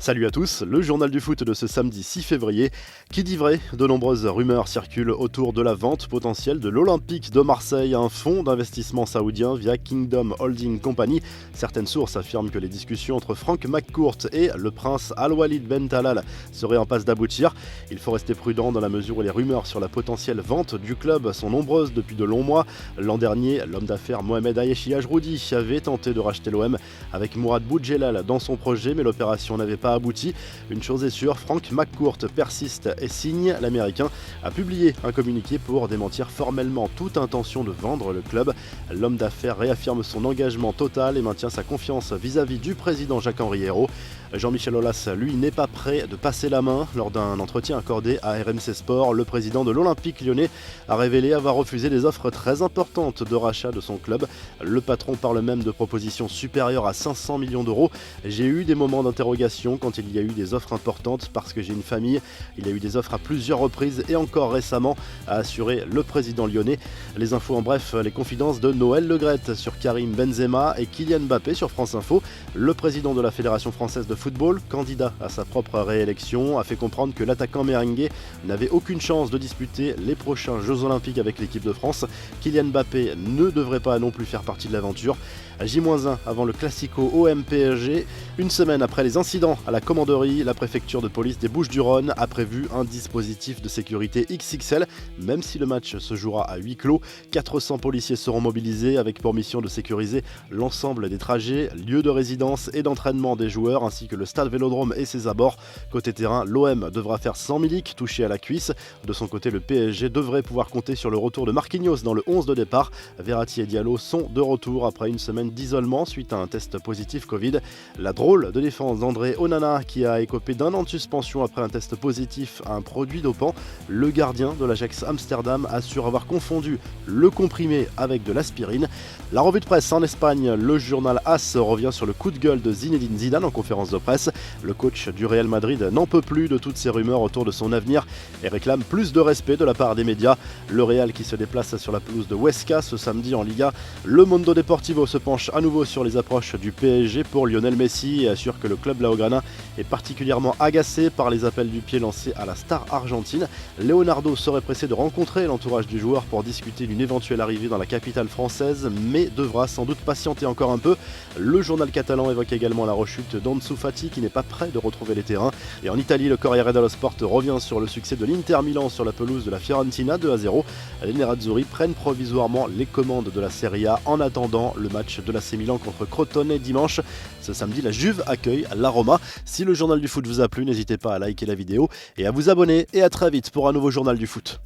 Salut à tous, le journal du foot de ce samedi 6 février. Qui dit vrai, de nombreuses rumeurs circulent autour de la vente potentielle de l'Olympique de Marseille à un fonds d'investissement saoudien via Kingdom Holding Company. Certaines sources affirment que les discussions entre Frank McCourt et le prince Al-Walid Ben Talal seraient en passe d'aboutir. Il faut rester prudent dans la mesure où les rumeurs sur la potentielle vente du club sont nombreuses depuis de longs mois. L'an dernier, l'homme d'affaires Mohamed Ayechi Ajroudi avait tenté de racheter l'OM avec Mourad Boudjelal dans son projet, mais l'opération n'avait pas abouti. Une chose est sûre, Frank McCourt persiste et signe. L'Américain a publié un communiqué pour démentir formellement toute intention de vendre le club. L'homme d'affaires réaffirme son engagement total et maintient sa confiance vis-à-vis du président Jacques-Henri Hérault. Jean-Michel Aulas, lui, n'est pas prêt de passer la main. Lors d'un entretien accordé à RMC Sport, le président de l'Olympique lyonnais a révélé avoir refusé des offres très importantes de rachat de son club. Le patron parle même de propositions supérieures à 500 millions d'euros. J'ai eu des moments d'interrogation quand il y a eu des offres importantes parce que j'ai une famille. Il y a eu des offres à plusieurs reprises et encore récemment, a assuré le président lyonnais. Les infos en bref, les confidences de Noël Le Graët sur Karim Benzema et Kylian Mbappé sur France Info. Le président de la Fédération française de football, candidat à sa propre réélection, a fait comprendre que l'attaquant merengue n'avait aucune chance de disputer les prochains Jeux Olympiques avec l'équipe de France. Kylian Mbappé ne devrait pas non plus faire partie de l'aventure. J-1 avant le Classico OM-PSG. Une semaine après les incidents à la commanderie, la préfecture de police des Bouches-du-Rhône a prévu un dispositif de sécurité XXL. Même si le match se jouera à huis clos, 400 policiers seront mobilisés avec pour mission de sécuriser l'ensemble des trajets, lieux de résidence et d'entraînement des joueurs ainsi que le stade Vélodrome et ses abords. Côté terrain, l'OM devra faire 100 miliques touchés à la cuisse. De son côté, le PSG devrait pouvoir compter sur le retour de Marquinhos dans le 11 de départ. Verratti et Diallo sont de retour après une semaine d'isolement suite à un test positif Covid. La drôle de défense d'André Onana qui a écopé d'un an de suspension après un test positif à un produit dopant. Le gardien de l'Ajax Amsterdam assure avoir confondu le comprimé avec de l'aspirine. La revue de presse en Espagne, le journal AS revient sur le coup de gueule de Zinedine Zidane en conférence de presse. Le coach du Real Madrid n'en peut plus de toutes ces rumeurs autour de son avenir et réclame plus de respect de la part des médias. Le Real qui se déplace sur la pelouse de Huesca ce samedi en Liga. Le Mundo Deportivo se penche à nouveau sur les approches du PSG pour Lionel Messi et assure que le club blaugrana est particulièrement agacé par les appels du pied lancés à la star argentine. Leonardo serait pressé de rencontrer l'entourage du joueur pour discuter d'une éventuelle arrivée dans la capitale française, mais devra sans doute patienter encore un peu. Le journal catalan évoque également la rechute d'Ansu Fati qui n'est pas prêt de retrouver les terrains. Et en Italie, le Corriere dello Sport revient sur le succès de l'Inter Milan sur la pelouse de la Fiorentina 2-0. Les Nerazzurri prennent provisoirement les commandes de la Serie A en attendant le match de l'AC Milan contre Crotone dimanche. Ce samedi, la Juve accueille la Roma. Si le journal du foot vous a plu, n'hésitez pas à liker la vidéo et à vous abonner. Et à très vite pour un nouveau journal du foot.